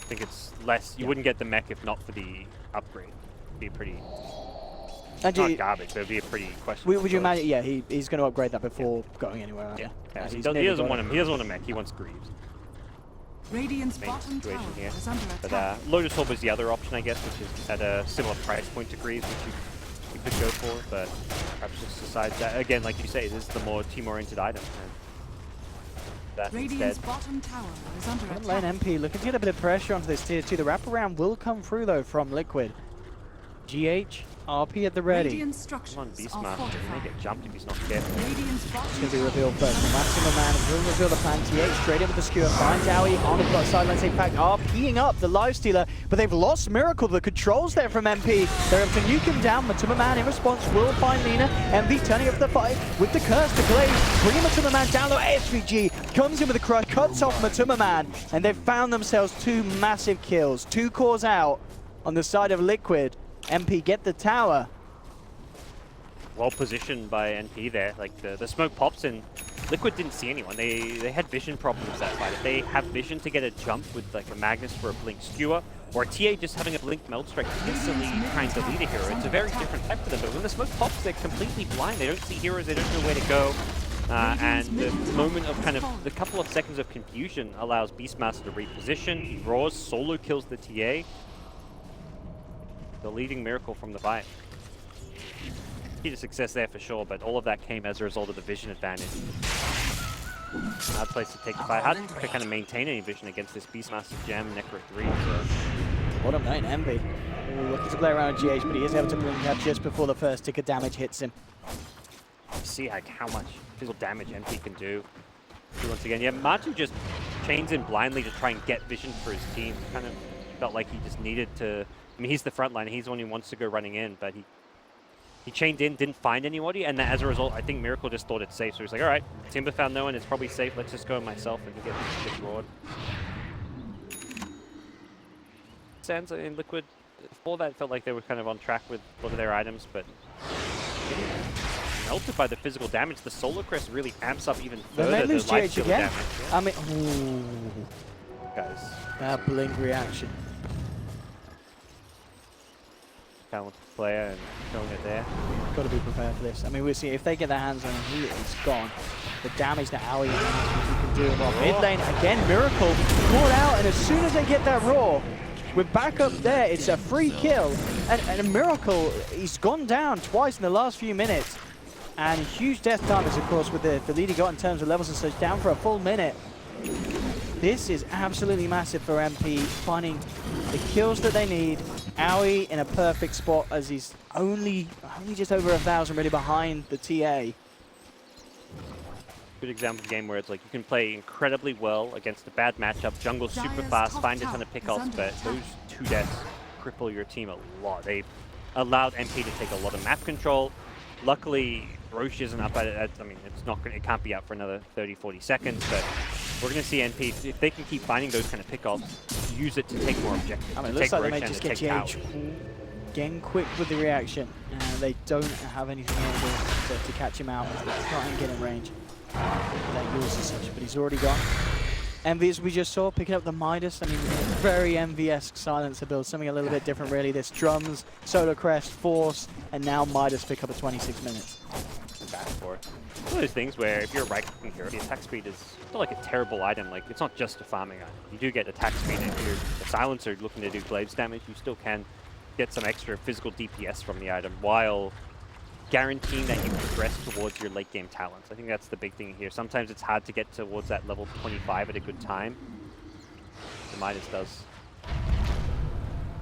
think it's less... You wouldn't get the mech if not for the upgrade. It'd be pretty... Not garbage, but it'd be a pretty questionable. Would you imagine? Yeah, he's going to upgrade that before going anywhere. Yeah, He doesn't want a mech. He wants Greaves. Radiant's Main bottom tower situation here. is under But attack. Lotus Orb is the other option, I guess, which is at a similar price point to Greaves, which you could go for, but perhaps just decide that, again, like you say, this is the more team-oriented item. And that Radiant's instead, bottom tower is under Front attack. lane MP looking to get a bit of pressure onto this tier 2. The wraparound will come through though from Liquid. GH, RP at the ready. Radiant come structures on, are Beastmaster, he may fortified. get jumped if he's not careful. Radiant's bottom It's going to be tower revealed is first. under Maximum Man will reveal the plan. TH straight in with the skewer. Finds Owie on the sidelines. In fact, RPing up the Lifestealer, but they've lost Miracle. The controls there from MP. They're able to nuke him down. Matuma Man in response will find Lina. MP turning up the fight with the curse to Glaze. Bringing Matuma Man down low. SVG comes in with a crush, cuts off Matuma Man, and they've found themselves 2 massive kills. 2 cores out on the side of Liquid. MP get the tower. Well positioned by NP there. Like the smoke pops and Liquid didn't see anyone. They had vision problems that fight. If they have vision to get a jump with like a Magnus for a blink skewer, or a TA just having a blink meld strike to instantly trying to lead a hero, it's a very different type for them. But when the smoke pops, they're completely blind. They don't see heroes. They don't know where to go. And the moment of kind of the couple of seconds of confusion allows Beastmaster to reposition. He roars, solo kills the TA. The leading Miracle from the fight. Key to success there for sure, but all of that came as a result of the vision advantage. Hard place to take the fight. Hard to kind of maintain any vision against this Beastmaster Jam Necro 3. So. Bottom lane, Envy. Looking to play around with GH, but he is able to blink out just before the first tick of damage hits him. See how much physical damage MP can do. Once again, yeah, Matu just chains in blindly to try and get vision for his team. Kind of felt like he just needed to... I mean, he's the front line. He's the one who wants to go running in, but he chained in, didn't find anybody, and as a result, I think Miracle just thought it's safe. So he's like, all right, Timber found no one, it's probably safe. Let's just go myself, and he gets roared. Sands in Liquid, before that, felt like they were kind of on track with a lot of their items, but getting melted by the physical damage. The Solar Crest really amps up even further. They may lose the GH again. damage. I mean, ooh, Guys, that blink reaction. talented player and showing it there. Got to be prepared for this. I mean, we'll see if they get their hands on him. He is gone. The damage that Owie can do. Well, mid lane again, Miracle caught out, and as soon as they get that roar, we're back up there. It's a free kill, and a Miracle. He's gone down twice in the last few minutes, and huge death damage, of course, with the lead he got in terms of levels and such, down for a full minute. This is absolutely massive for MP, finding the kills that they need. Owie in a perfect spot as he's only just over 1,000 really behind the TA. Good example of a game where it's like you can play incredibly well against a bad matchup, jungle super fast, find a ton of pickoffs, but those 2 deaths cripple your team a lot. They allowed MP to take a lot of map control. Luckily, Roche isn't up at it. I mean, it can't be up for another 30-40 seconds, but we're going to see NP, if they can keep finding those kind of pickoffs, use it to take more objectives. I mean, it looks like they may just get GH getting quick with the reaction. They don't have anything else to catch him out. They try and get in range. That yours as such, but he's already gone. Envy, as we just saw, picking up the Midas. I mean, very Envy-esque silencer build. Something a little bit different, really. This drums, Solar Crest, Force, and now Midas pick up at 26 minutes. Back for it. One of those things where if you're a right-clicking hero, the attack speed is not like a terrible item. Like, it's not just a farming item. You do get attack speed, and if you're a silencer looking to do glaives damage, you still can get some extra physical DPS from the item while guaranteeing that you progress towards your late game talents. I think that's the big thing here. Sometimes it's hard to get towards that level 25 at a good time. The Midas does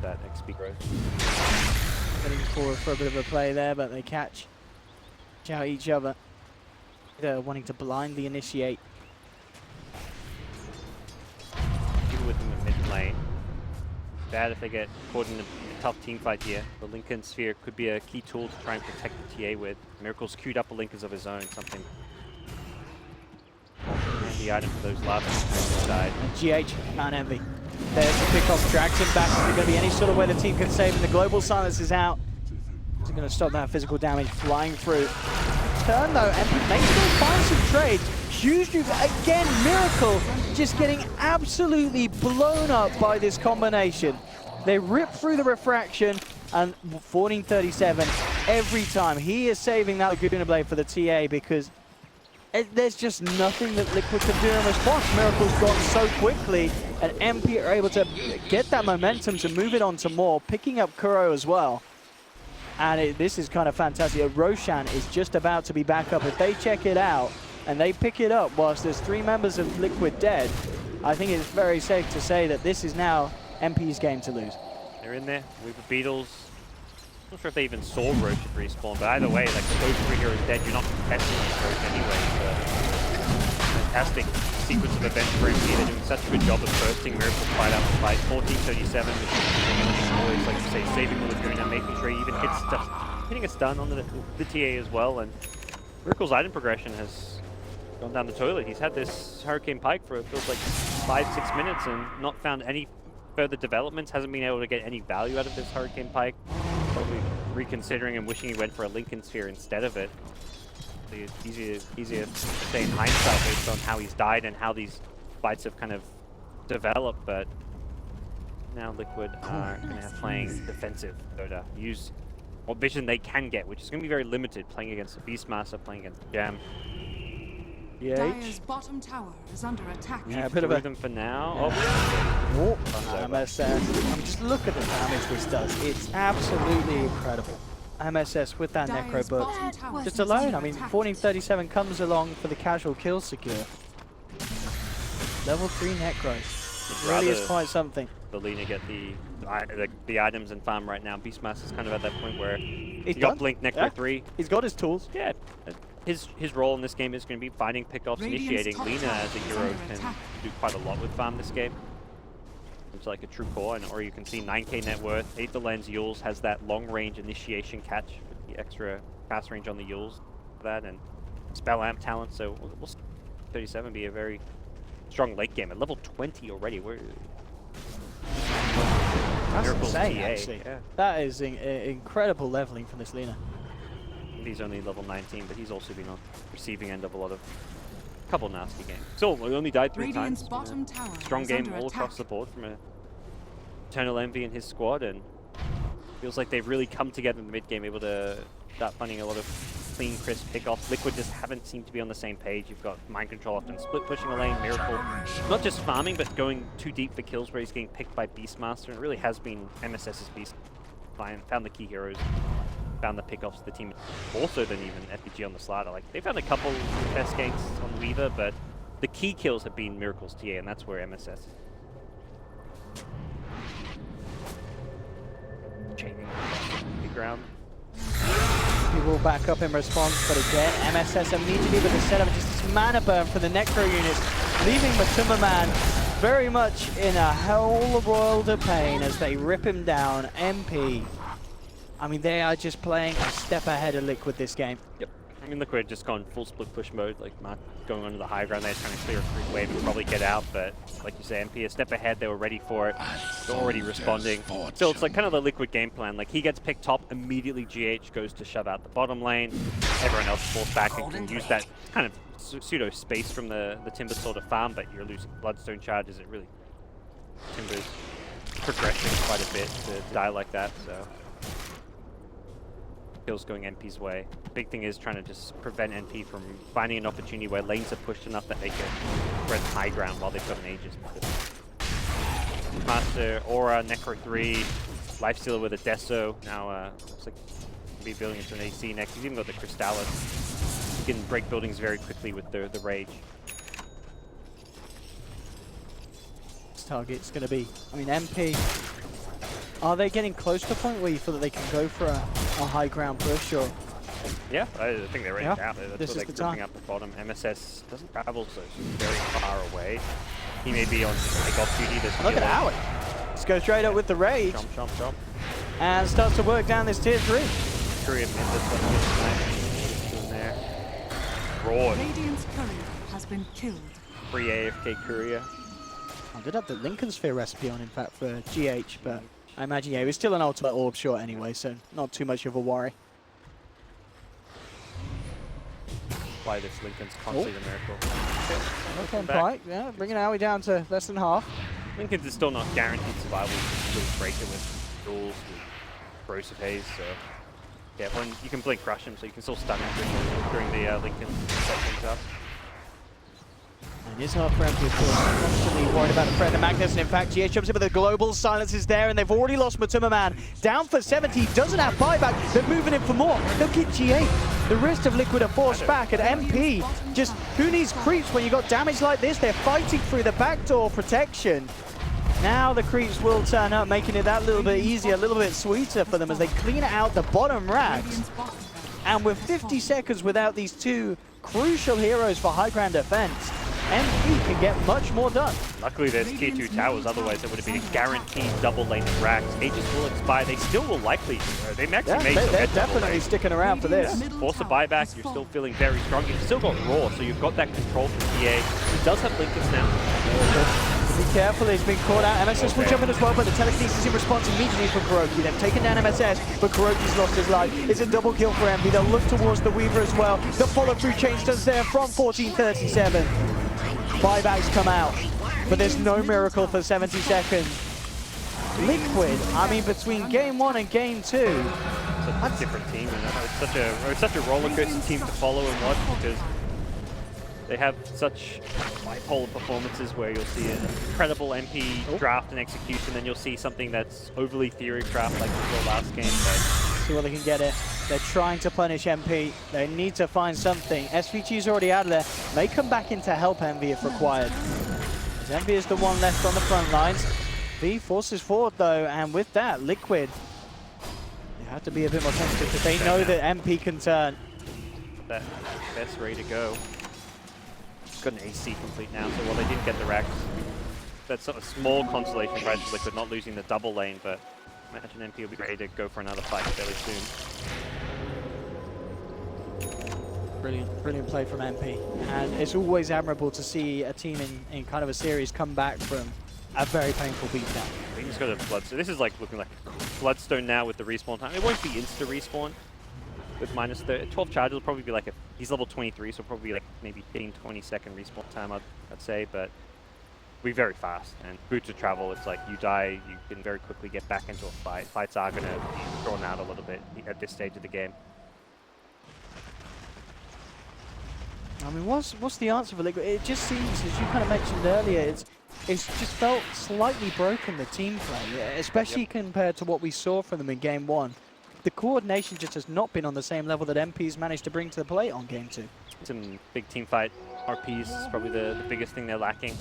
that XP growth. Getting forward for a bit of a play there, but they catch out each other. They're wanting to blindly initiate. Even with them in mid lane. Bad if they get caught in a tough team fight here. The Lincoln Sphere could be a key tool to try and protect the TA with. Miracle's queued up a Linkers of his own, something. And the item for those last side. And GH, Mount Envy. There's the pickoff, drags him back. Is there going to be any sort of way the team can save him? The global silence is out. Is it going to stop that physical damage flying through? Turn though, and makes them find some trades. Huge move again, Miracle just getting absolutely blown up by this combination. They rip through the refraction, and 1437 every time. He is saving that Laguna Blade for the TA because there's just nothing that Liquid can do in response. Miracle's gone so quickly, and MP are able to get that momentum to move it on to more, picking up Kuro as well. And this is kind of fantastic. Roshan is just about to be back up. If they check it out and they pick it up whilst there's 3 members of Liquid dead, I think it's very safe to say that this is now MP's game to lose. They're in there with the Beatles. Not sure if they even saw Roach at respawn, but either way, like both 3 heroes dead, you're not contesting this Roach anyway. Fantastic sequence of events for MP. They're doing such a good job of bursting Miracle fight out the fight. 1437, which is always, like you say, saving the Laguna, making sure he even hits stuff, hitting a stun on the TA as well. And Miracle's item progression has gone down the toilet. He's had this Hurricane Pike for it feels like 5-6 minutes and not found any further developments, hasn't been able to get any value out of this Hurricane Pike. Probably reconsidering and wishing he went for a Lincoln Sphere instead of it. It's easier to say in hindsight based on how he's died and how these fights have kind of developed, but now Liquid are going to have playing defensive Dota. Use what vision they can get, which is going to be very limited, playing against the Beastmaster, playing against Jam. Dire's bottom tower is under attack. Yeah, a bit of a... them for now. MSS. Just look at the damage this does. It's absolutely incredible. MSS with that Necro book. Just alone, I mean, 1437 comes along for the casual kill secure. Level 3 Necro. It really is quite something. The Lina get the items and farm right now. Beastmaster's kind of at that point where he's got Blink Necro 3. He's got his tools. Yeah. His role in this game is going to be finding pickoffs, initiating. Lina as a hero can do quite a lot with farm this game. It's like a true core, or you can see 9k net worth. Aether Lens Yules has that long range initiation catch with the extra pass range on the Yules for that, and Spell Amp talent. So we'll see 37 be a very strong late game at level 20 already. That's Miracle's insane, TA. actually. Yeah. That is incredible leveling from this Lina. He's only level 19, but he's also been on receiving end of couple nasty games. Still, we only died 3 times. Bottom tower strong game all across the board from Eternal Envy and his squad, and feels like they've really come together in the mid game, able to start finding a lot of clean, crisp pickoffs. Liquid just haven't seemed to be on the same page. You've got Mind Control often split pushing a lane, Miracle not just farming, but going too deep for kills where he's getting picked by Beastmaster, and it really has been MSS's Beast. Found the key heroes, found the pickoffs of the team, more so than even FPG on the slider. Like, they found a couple best ganks on Weaver, but the key kills have been Miracle's TA, and that's where MSS is. Chaining the ground. He will back up in response, but again, MSS immediately with the setup, just this mana burn for the Necro units, leaving Matuma Man very much in a whole world of pain as they rip him down. MP, I mean, they are just playing a step ahead of Liquid this game. Yep. I mean, Liquid just gone full split push mode, like Mark going onto the high ground there, trying to clear a free wave and probably get out, but like you say, MP a step ahead, they were ready for it, they're already responding. So it's like kind of the Liquid game plan, like he gets picked top, immediately GH goes to shove out the bottom lane, everyone else falls back and can use that kind of pseudo space from the Timber Saw to farm, but you're losing Bloodstone charges, it really, Timber's progressing quite a bit to die like that, so. Kills going NP's way. Big thing is trying to just prevent NP from finding an opportunity where lanes are pushed enough that they can spread high ground while they've got an Aegis. Master, Aura, Necro 3, Lifestealer with a Deso. Now looks like be building into an AC next. He's even got the Crystallis. He can break buildings very quickly with the Rage. This target's going to be, I mean, MP. Are they getting close to the point where you feel that they can go for a high ground push, or? Yeah, I think they're ready now. This That's is what the they're gripping up the bottom. MSS doesn't travel, so he's very far away. He may be on takeoff duty. Look at Howie. Just go straight up with the Rage. Jump. And starts to work down this tier 3. Courier mid, that's what he's doing there. Raw. Radiant's courier has been killed. Free AFK Courier. I did have the Lincoln Sphere recipe on, in fact, for GH, but I imagine, yeah, it was still an ultimate orb short anyway, so not too much of a worry. Why this Lincoln's constantly the miracle. Okay, Pike, yeah, bringing Howie down to less than half. Lincoln's is still not guaranteed survival. You can still break it with duels, with corrosive haze, so yeah, when you can blink crush him, so you can still stun him during the Lincoln set things up. And it's hard for MP, of course, constantly worried about the threat of Magnus, and in fact, GH jumps in with the global silence is there, and they've already lost Matuma Man. Down for 70, doesn't have buyback, they're moving in for more. They'll get GH. The rest of Liquid are forced back, and MP, just, who needs creeps when you got damage like this? They're fighting through the backdoor protection. Now the creeps will turn up, making it that little bit easier, a little bit sweeter for them as they clean out the bottom racks. And with 50 seconds without these two crucial heroes for high ground defense, MP can get much more done. Luckily there's tier 2 towers, otherwise it would have been a guaranteed double lane of racks. Aegis will expire, they still will likely, they may actually they're definitely sticking around for this. Force a buyback, you're still feeling very strong. You've still got Raw, so you've got that control from PA. He does have Lincoln now. Be careful, he's been caught out. MSS will jump in as well, but the telekinesis in response immediately from Kuroki. They've taken down MSS, but Kuroki's lost his life. It's a double kill for MP. They'll look towards the Weaver as well. The follow-through chain stands there from 1437. Buybacks come out, but there's no miracle for 70 seconds. Liquid, I mean, between game 1 and game 2. Such a different team, and it's such a roller coaster team to follow and watch because they have such bipolar performances where you'll see an incredible MP draft and execution, then you'll see something that's overly theory draft like we saw last game. But see what they can get it. They're trying to punish MP. They need to find something. SVG's already out of there. May come back in to help Envy if required. As Envy is the one left on the front lines. V forces forward though, and with that, Liquid, they have to be a bit more sensitive because they know that MP can turn. That best ready to go. Got an AC complete now, so while they didn't get the racks, that's sort of small consolation prize for Liquid not losing the double lane, but I imagine MP will be ready to go for another fight fairly soon. Brilliant play from MP. And it's always admirable to see a team in kind of a series come back from a very painful beatdown. I think it's got a Bloodstone. This is like looking like a Bloodstone now with the respawn time. It won't be insta respawn with minus 12 charges. It'll probably be like he's level 23, so probably like maybe 15-20 second respawn time, I'd say, but be very fast. And boots of travel, it's like you die, you can very quickly get back into a fight. Fights are going to be drawn out a little bit at this stage of the game. I mean, what's the answer for Liquid? It just seems, as you kind of mentioned earlier, it's just felt slightly broken, the team play, especially compared to what we saw from them in game 1. The coordination just has not been on the same level that MP's managed to bring to the plate on game 2. Some big team fight RPs is probably the biggest thing they're lacking.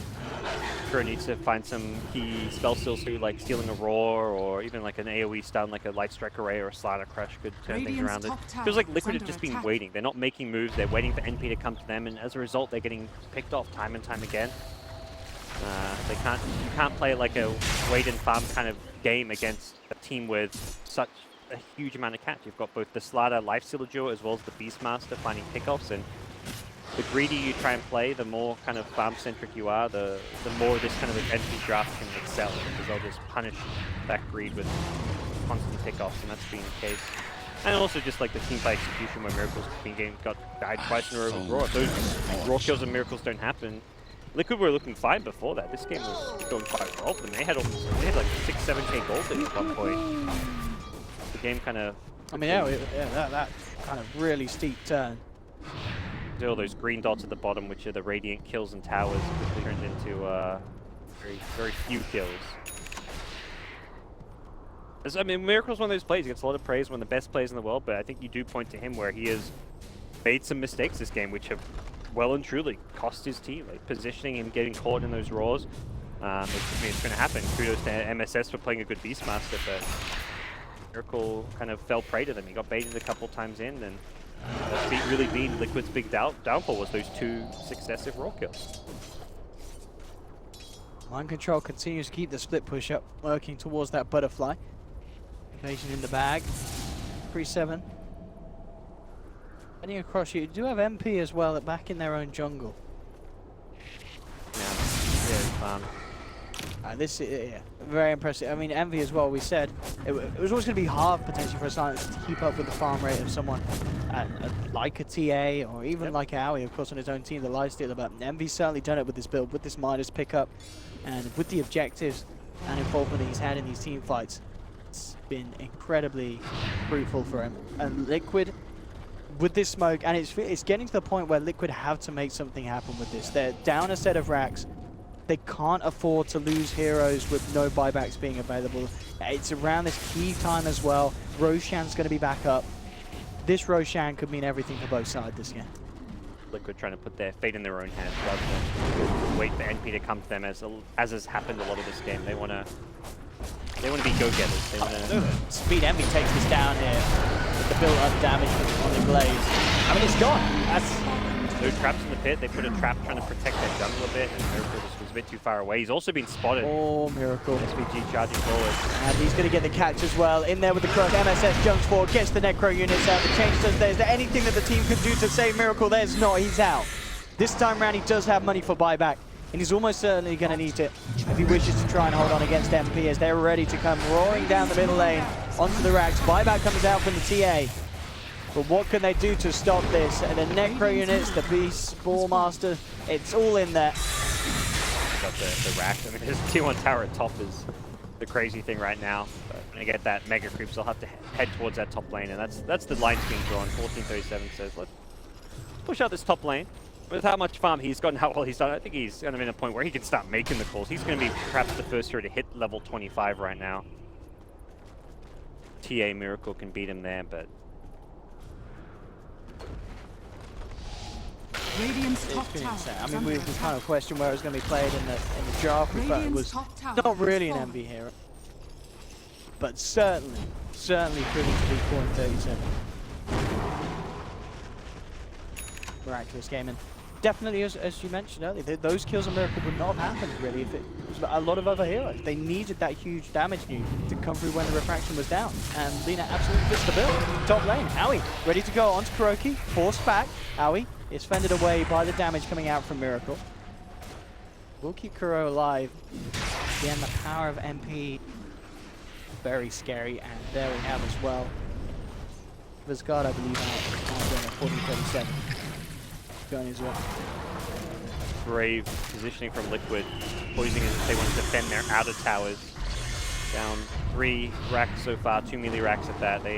Sure needs to find some key spell steals through like stealing a roar or even like an AoE stun like a light strike array or a slider crush could turn things around. It feels like Liquid have just been waiting. They're not making moves, they're waiting for NP to come to them, and as a result they're getting picked off time and time again. You can't play like a wait and farm kind of game against a team with such a huge amount of catch. You've got both the Slider Lifestealer duo as well as the Beastmaster finding pickoffs, and the greedier you try and play, the more kind of farm-centric you are, the more this kind of empty draft can excel, because they'll just punish that greed with constant pickoffs, and that's been the case. And also just like the teamfight execution where Miracles got died twice in a row with Raw. If those Raw kills and Miracles don't happen, Liquid were looking fine before that. This game was going quite well for them. They had like 6-7k gold at one point. The game kind of... I mean, that kind of really steep turn. All those green dots at the bottom, which are the radiant kills and towers, quickly turned into very few kills. I mean, Miracle's one of those players. He gets a lot of praise, one of the best players in the world, but I think you do point to him where he has made some mistakes this game, which have well and truly cost his team. Like positioning him, getting caught in those roars. I mean, it's going to happen. Kudos to MSS for playing a good Beastmaster, but Miracle kind of fell prey to them. He got baited a couple times in, and that's really been Liquid's big downfall was those 2 successive raw kills. Mind Control continues to keep the split push up, working towards that butterfly. Invasion in the bag. 3-7. Heading across, you do have MP as well, back in their own jungle. Yeah, very fun. This is very impressive. I mean, Envy as well, we said, it was always going to be hard potentially for a Silence to keep up with the farm rate of someone like a TA or even like Aoi, of course, on his own team, the lifestealer. But Envy's certainly done it with this build, with this Midas pickup, and with the objectives and involvement that he's had in these team fights. It's been incredibly fruitful for him. And Liquid, with this smoke, and it's getting to the point where Liquid have to make something happen with this. They're down a set of racks. They can't afford to lose heroes with no buybacks being available. It's around this key time as well. Roshan's going to be back up. This Roshan could mean everything for both sides this game. Liquid trying to put their fate in their own hands rather than wait for NP to come to them, as has happened a lot of this game. They want to be go-getters. They want to Speed Envy takes this down here with the built-up damage on the Blaze. I mean, it's gone. That's no traps in the pit. They put a trap trying to protect their jungle a bit, and Miracle just was a bit too far away. He's also been spotted. Oh, Miracle. SVG charging forward. And he's going to get the catch as well. In there with the crush. MSS jumps forward, gets the Necro units out. The change does there. Is there anything that the team can do to save Miracle? There's not. He's out. This time round, he does have money for buyback, and he's almost certainly going to need it if he wishes to try and hold on against MP, as they're ready to come roaring down the middle lane onto the racks. Buyback comes out from the TA. But what can they do to stop this? And the Necro units, the Beast, Ballmaster, it's all in there. Got the rack. I mean, his T1 tower at top is the crazy thing right now. But when they get that mega creep, they'll have to head towards that top lane, and that's the lines being drawn. 1437 says, let's push out this top lane. With how much farm he's gotten, how well he's done, I think he's kind of in a point where he can start making the calls. He's going to be perhaps the first hero to hit level 25 right now. TA Miracle can beat him there, but Radiant's top tower. I mean, we kind of questioned where it was going to be played in the draft. We thought it was not really an MV hero, but certainly proving to be 4-37. Miraculous game, and definitely, as you mentioned earlier, those kills on Miracle would not have happened really if it was a lot of other heroes. They needed that huge damage nuke to come through when the refraction was down, and Lina absolutely fits the bill. Top lane, Aoi ready to go onto Kuroki, forced back. Aoi is fended away by the damage coming out from Miracle. We'll keep Kuro alive. Again, the power of MP, very scary, and there we have as well. Vizgard, I believe, out on 40-37. Going as well. brave positioning from Liquid, poising as they want to defend their outer towers. Down 3 racks so far, 2 melee racks at that. They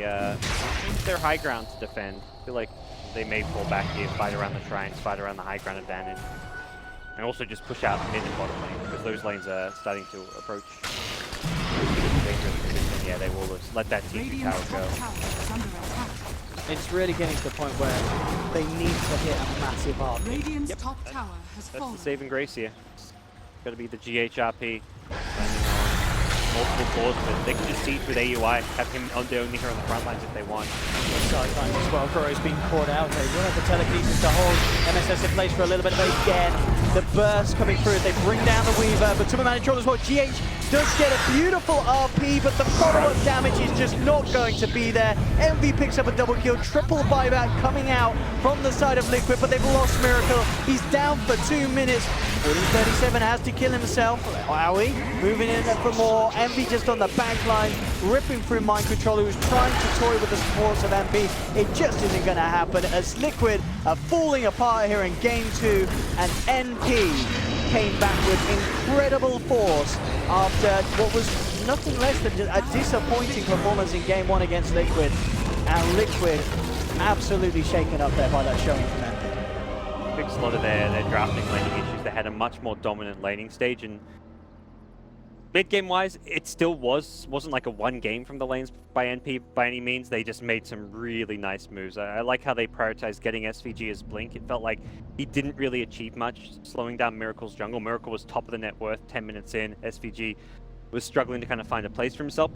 use their high ground to defend. I feel like they may pull back here, fight around the shrines, fight around the high ground advantage. And also just push out mid and bottom lane, because those lanes are starting to approach dangerous position. Yeah, they will just let that TP tower go. It's really getting to the point where they need to hit a massive RP. Radiant's top tower has That's fallen. the saving grace here. It's got to be the GHRP. Multiple cores, but they can just siege with AUI, have him on the only here on the front lines if they want. Sidelines as well. Kuro's being caught out. They will have the telekinesis to hold MSS in place for a little bit, but again, the burst coming through. They bring down the Weaver, but Super Manitrol as well. GH does get a beautiful RP, but the follow-up damage is just not going to be there. MV picks up a double kill, triple buyback coming out from the side of Liquid, but they've lost Miracle. He's down for 2 minutes. 40-37 has to kill himself. Aoi moving in for more. MV just on the back line, ripping through Mind Controller, who's trying to toy with the supports of MP. It just isn't going to happen as Liquid are falling apart here in Game 2, and NP came back with incredible force after what was nothing less than a disappointing performance in Game 1 against Liquid. And Liquid absolutely shaken up there by that showing from MP. Fixed a lot of their drafting laning issues. They had a much more dominant laning stage, and Mid game wise, it still wasn't like a one game from the lanes by NP by any means. They just made some really nice moves. I like how they prioritized getting SVG as Blink. It felt like he didn't really achieve much slowing down Miracle's jungle. Miracle was top of the net worth 10 minutes in. SVG was struggling to kind of find a place for himself.